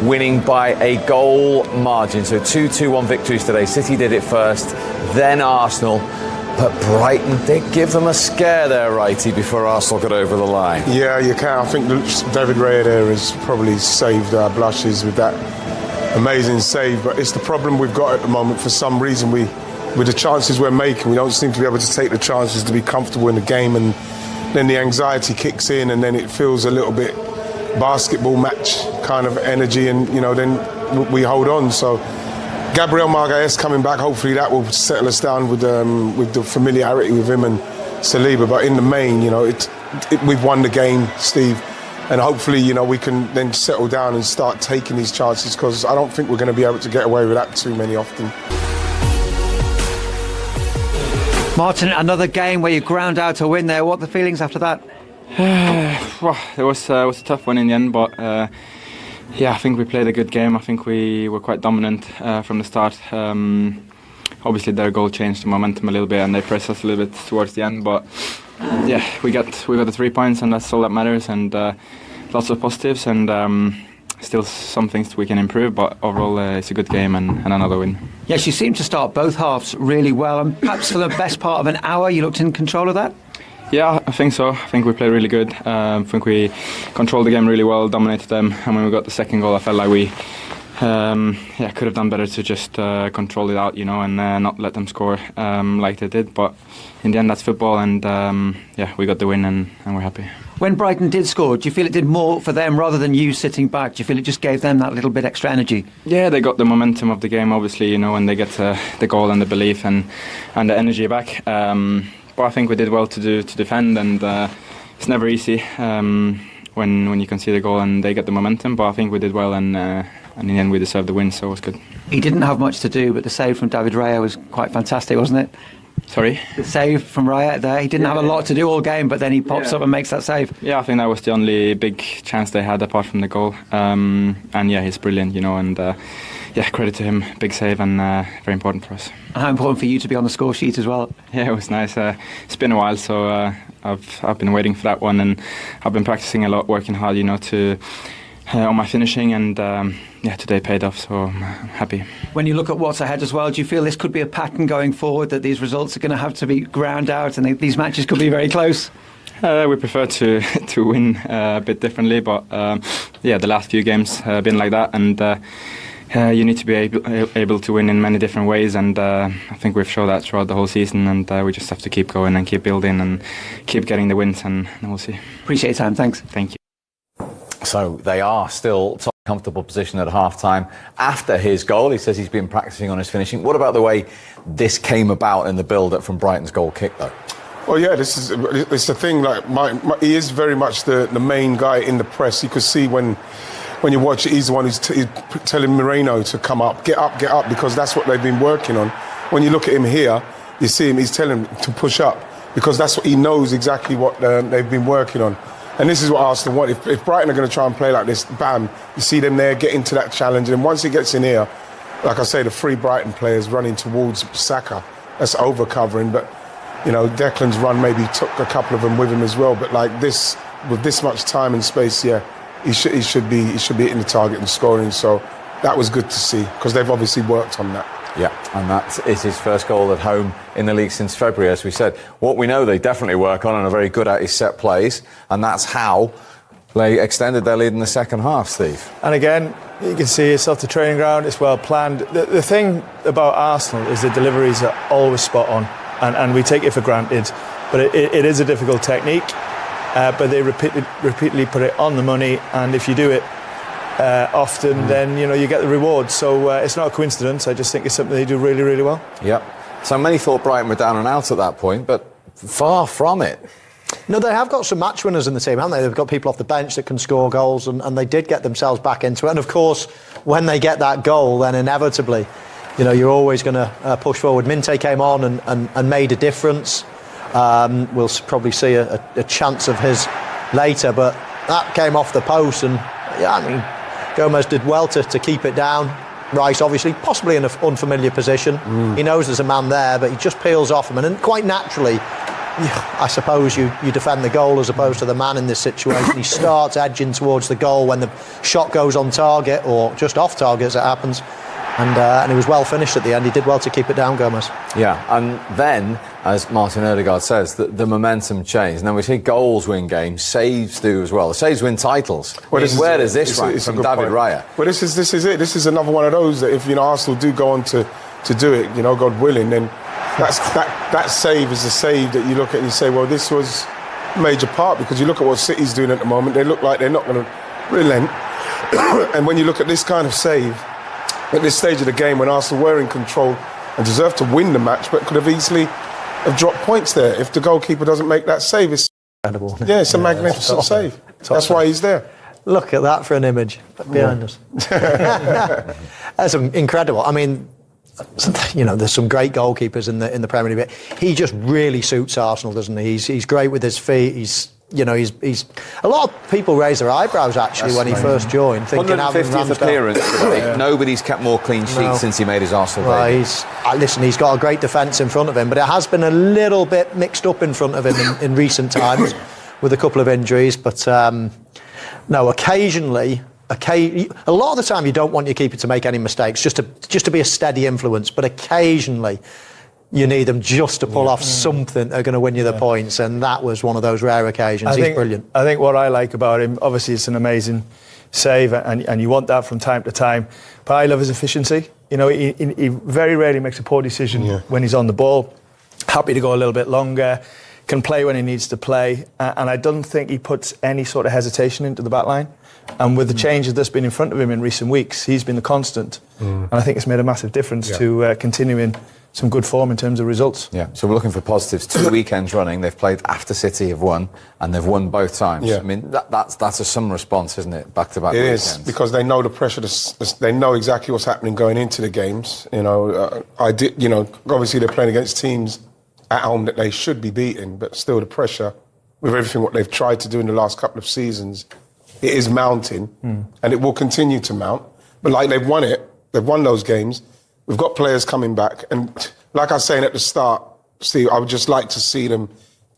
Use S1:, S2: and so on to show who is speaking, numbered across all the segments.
S1: winning by a goal margin. So 2-2-1 victories today. City did it first, then Arsenal. But Brighton did give them a scare there, Righty, before Arsenal got over the line.
S2: Yeah, you can. I think David Raya there has probably saved our blushes with that amazing save. But it's the problem we've got at the moment. For some reason, with the chances we're making, we don't seem to be able to take the chances to be comfortable in the game, and then the anxiety kicks in, and then it feels a little bit basketball match kind of energy, and then we hold on. So Gabriel Magalhaes coming back, hopefully that will settle us down with the familiarity with him and Saliba. But in the main, we've won the game, Steve, and hopefully we can then settle down and start taking these chances, because I don't think we're going to be able to get away with that too many often.
S3: Martin, another game where you ground out a win there. What are the feelings after that?
S4: Well, it was a tough one in the end, but I think we played a good game. I think we were quite dominant from the start. Obviously, their goal changed the momentum a little bit, and they pressed us a little bit towards the end. But we got the 3 points, and that's all that matters. And lots of positives, and still some things we can improve. But overall, it's a good game and another win.
S3: Yes, you seem to start both halves really well, and perhaps for the best part of an hour, you looked in control of that.
S4: Yeah, I think so. I think we played really good. I think we controlled the game really well, dominated them, and when we got the second goal, I felt like we could have done better to just control it out, and not let them score like they did. But in the end, that's football, and we got the win, and we're happy. When
S3: Brighton did score, do you feel it did more for them rather than you sitting back? Do you feel it just gave them that little bit extra energy? Yeah, they got the momentum of the game, obviously, when they get the goal and the belief and the energy back. But I think we did well to defend, and it's never easy when you can see the goal and they get the momentum. But I think we did well, and in the end we deserved the win, so it was good. He didn't have much to do, but the save from David Raya was quite fantastic, wasn't it? Sorry? The save from Raya there. He didn't have a lot to do all game, but then he pops up and makes that save. Yeah, I think that was the only big chance they had apart from the goal. And he's brilliant, and credit to him. Big save, and very important for us. And how important for you to be on the score sheet as well? Yeah, it was nice. It's been a while, so I've been waiting for that one, and I've been practicing a lot, working hard, to on my finishing, and today paid off, so I'm happy. When you look at what's ahead as well, do you feel this could be a pattern going forward, that these results are going to have to be ground out and these matches could be very close? We prefer to win a bit differently, but the last few games have been like that, and you need to be able to win in many different ways, and I think we've shown that throughout the whole season, and we just have to keep going and keep building and keep getting the wins, and we'll see. Appreciate your time. Thanks. Thank you.
S1: So they are still top comfortable position at half-time after his goal. He says he's been practicing on his finishing. What about the way this came about in the build-up from Brighton's goal kick, though?
S2: Well, yeah, it's the thing. Like he is very much the main guy in the press. You could see when you watch it, he's the one who's telling Moreno to come up, get up, because that's what they've been working on. When you look at him here, you see him, he's telling him to push up, because that's what he knows exactly what they've been working on. And this is what Arsenal want. If Brighton are going to try and play like this, bam, you see them there, get into that challenge. And once he gets in here, like I say, the three Brighton players running towards Saka, that's over-covering. But, Declan's run maybe took a couple of them with him as well. But like this, with this much time and space, he should be hitting the target and scoring. So that was good to see, because they've obviously worked on that.
S1: Yeah, and that is his first goal at home in the league since February, as we said. What we know they definitely work on and are very good at is set plays, and that's how they extended their lead in the second half, Steve.
S5: And again, you can see it's off the training ground, it's well planned. The thing about Arsenal is the deliveries are always spot on, and we take it for granted. But it is a difficult technique, but they repeatedly put it on the money, and if you do it often, then you get the reward. So it's not a coincidence. I just think it's something they do really, really well.
S1: Yep. So many thought Brighton were down and out at that point, but far from it.
S6: No, they have got some match winners in the team, haven't they? They've got people off the bench that can score goals, and they did get themselves back into it. And of course, when they get that goal, then inevitably, you're always going to push forward. Minte came on and made a difference. We'll probably see a chance of his later, but that came off the post, and Gomez did well to keep it down. Rice, obviously, possibly in an unfamiliar position. He knows there's a man there, but he just peels off him. And then quite naturally, I suppose you defend the goal as opposed to the man in this situation. He starts edging towards the goal when the shot goes on target, or just off target as it happens. And he was well finished at the end. He did well to keep it down, Gomez.
S1: Yeah, and then, as Martin Ødegaard says, the momentum changed. Now we see goals win games, saves do as well. The saves win titles. Well, where does this rank from David Raya?
S2: Well, this is it. This is another one of those that if Arsenal do go on to do it, God willing, then that save is a save that you look at and you say, well, this was a major part, because you look at what City's doing at the moment. They look like they're not going to relent. And when you look at this kind of save at this stage of the game, when Arsenal were in control and deserved to win the match, but could have easily have dropped points there if the goalkeeper doesn't make that save. It's incredible. Yeah, it's a magnificent save. That's why he's there.
S6: Look at that for an image behind us. That's incredible. I mean, there's some great goalkeepers in the Premier League. He just really suits Arsenal, doesn't he? He's great with his feet. He's a lot of people raise their eyebrows actually when he first joined, thinking
S1: 150th appearance today. Nobody's kept more clean sheets since he made his Arsenal debut.
S6: He's got a great defence in front of him, but it has been a little bit mixed up in front of him in recent times with a couple of injuries. But no, occasionally. A lot of the time you don't want your keeper to make any mistakes, just to be a steady influence, but occasionally you need them just to pull off something that are going to win you the points, and that was one of those rare occasions. He's brilliant.
S5: I think what I like about him, obviously it's an amazing save, and you want that from time to time, but I love his efficiency. He very rarely makes a poor decision when he's on the ball. Happy to go a little bit longer, can play when he needs to play, and I don't think he puts any sort of hesitation into the back line. And with the changes that's been in front of him in recent weeks, he's been the constant. And I think it's made a massive difference to continuing some good form in terms of results.
S1: Yeah, so we're looking for positives. 2 weekends running, they've played after City have won, and they've won both times. Yeah. I mean, that's some response, isn't it? Back-to-back weekends. It is,
S2: because they know the pressure. They know exactly what's happening going into the games. Obviously they're playing against teams at home that they should be beating, but still the pressure, with everything what they've tried to do in the last couple of seasons, it is mounting, and it will continue to mount. But they've won those games. We've got players coming back, and like I was saying at the start, Steve, I would just like to see them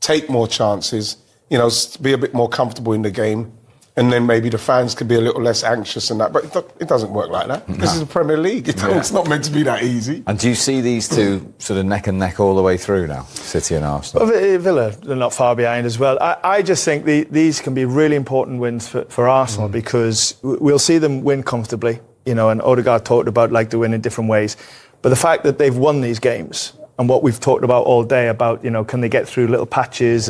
S2: take more chances, be a bit more comfortable in the game, and then maybe the fans could be a little less anxious and that. But it doesn't work like that. No. This is the Premier League. It's not meant to be that easy.
S1: And do you see these two sort of neck and neck all the way through now, City and Arsenal?
S5: Well, Villa, they're not far behind as well. I just think these can be really important wins for Arsenal, because we'll see them win comfortably, and Ødegaard talked about the win in different ways. But the fact that they've won these games, and what we've talked about all day about, can they get through little patches,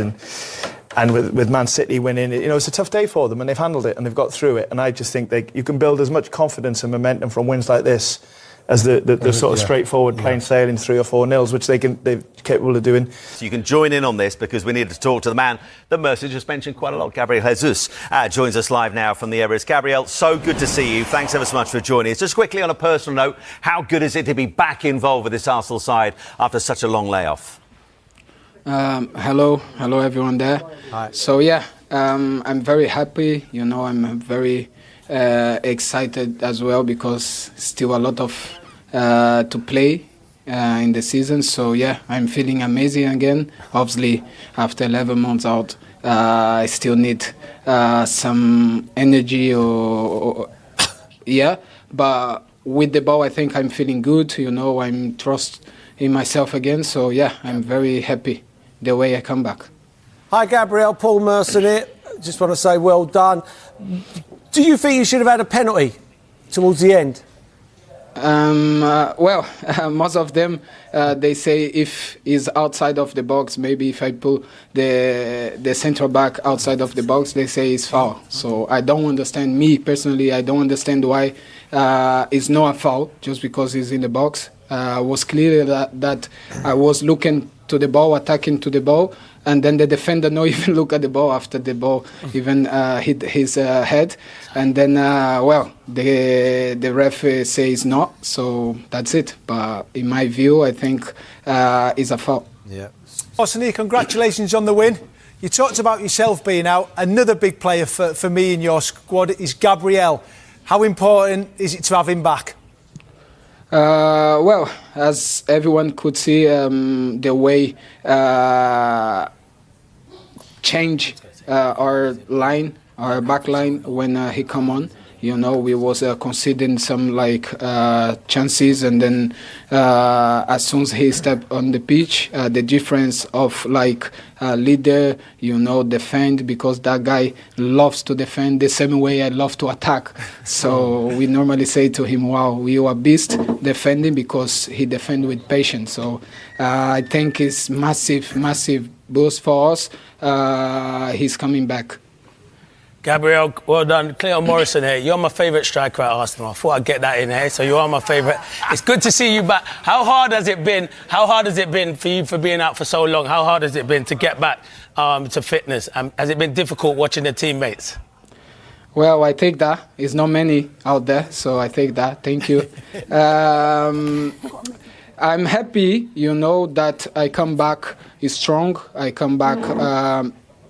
S5: and with Man City winning, it's a tough day for them, and they've handled it and they've got through it. And I just think you can build as much confidence and momentum from wins like this as the sort of straightforward plain sailing 3 or 4-0, which they're capable of doing.
S7: So you can join in on this, because we need to talk to the man that Mercer just mentioned quite a lot. Gabriel Jesus joins us live now from the Emirates. Gabriel, so good to see you. Thanks ever so much for joining us. Just quickly on a personal note, how good is it to be back involved with this Arsenal side after such a long layoff?
S8: Hello everyone there.
S6: Hi.
S8: So I'm very happy. I'm very excited as well, because still a lot of to play in the season. So I'm feeling amazing again. Obviously, after 11 months out, I still need some energy but with the ball, I think I'm feeling good. I'm trust in myself again. So I'm very happy the way I come back.
S9: Hi Gabriel, Paul Merson here. Just want to say well done. Do you think you should have had a penalty towards the end?
S8: Most of them, they say if he's outside of the box, maybe if I pull the central back outside of the box, they say it's foul. So I don't understand, me personally, I don't understand why it's not a foul just because he's in the box. It was clear that I was looking to the ball, attacking to the ball, and then the defender not even look at the ball after the ball even hit his head, and then the ref says not, so that's it. But in my view, I think it's a foul.
S9: Yeah. Orsini, congratulations on the win. You talked about yourself being out. Another big player for me in your squad is Gabriel. How important is it to have him back?
S8: As everyone could see, the way change our back line when he come on. You know, we was conceding some chances, and then as soon as he stepped on the pitch, the difference of leader, you know, defend, because that guy loves to defend the same way I love to attack. So we normally say to him, "Wow, you are a beast defending," because he defend with patience. So I think it's massive boost for us. He's coming back.
S10: Gabriel, well done. Cleon Morrison here. You're my favourite striker at Arsenal. I thought I'd get that in here. So you are my favourite. It's good to see you back. How hard has it been? How hard has it been for you for being out for so long? How hard has it been to get back to fitness? Has it been difficult watching the teammates?
S8: Well, I take that. There's not many out there, so I take that. Thank you. I'm happy, you know, that I come back strong. I come back...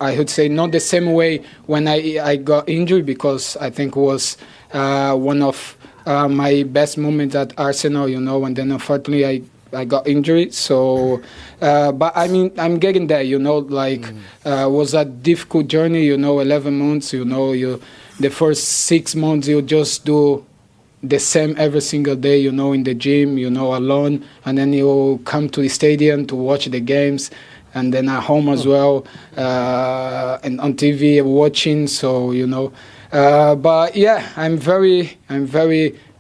S8: I would say not the same way when I got injured, because I think it was one of my best moments at Arsenal, you know, and then unfortunately I got injured. So, but I mean, I'm getting there, you know, was a difficult journey, you know, 11 months, you know, the first 6 months you just do the same every single day, you know, in the gym, you know, alone, and then you come to the stadium to watch the games. And then at home as well, and on TV watching. So, you know, but yeah, I'm very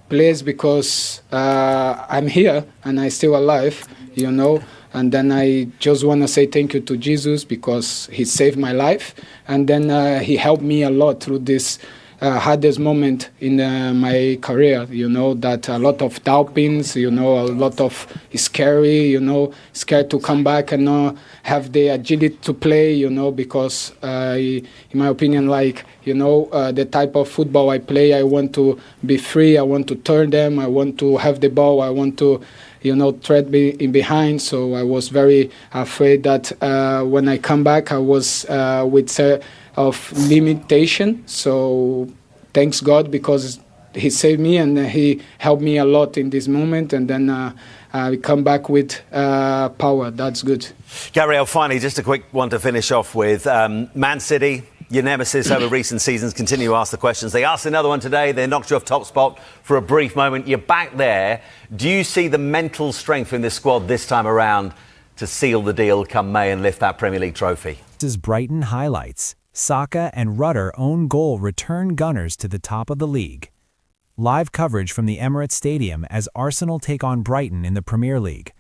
S8: pleased because I'm here and I'm still alive, you know. And then I just want to say thank you to Jesus, because he saved my life, and then he helped me a lot through this hardest moment in my career, you know, that a lot of doubtings, you know, a lot of scary, you know, scared to come back and not have the agility to play, you know, because in my opinion, you know, the type of football I play, I want to be free, I want to turn them, I want to have the ball, I want to, you know, thread in behind. So I was very afraid that when I come back, I was with of limitation. So thanks God, because he saved me and he helped me a lot in this moment, and then I come back with power. That's good.
S7: Gabriel, finally, just a quick one to finish off with. Man City, your nemesis over recent seasons, continue to ask the questions. They asked another one today. They knocked you off top spot for a brief moment. You're back there. Do you see the mental strength in this squad this time around to seal the deal come May and lift that Premier League trophy?
S11: This is Brighton highlights. Saka and Rudder own goal return Gunners to the top of the league. Live coverage from the Emirates Stadium as Arsenal take on Brighton in the Premier League.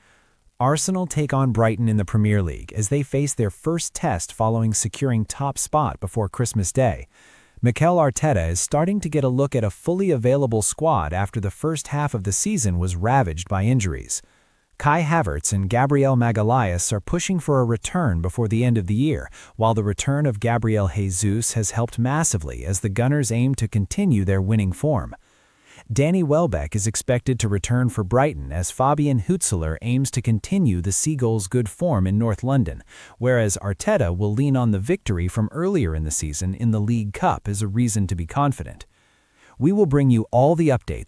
S11: Arsenal take on Brighton in the Premier League as they face their first test following securing top spot before Christmas Day. Mikel Arteta is starting to get a look at a fully available squad after the first half of the season was ravaged by injuries. Kai Havertz and Gabriel Magalhaes are pushing for a return before the end of the year, while the return of Gabriel Jesus has helped massively as the Gunners aim to continue their winning form. Danny Welbeck is expected to return for Brighton as Fabian Hutzler aims to continue the Seagulls' good form in North London, whereas Arteta will lean on the victory from earlier in the season in the League Cup as a reason to be confident. We will bring you all the updates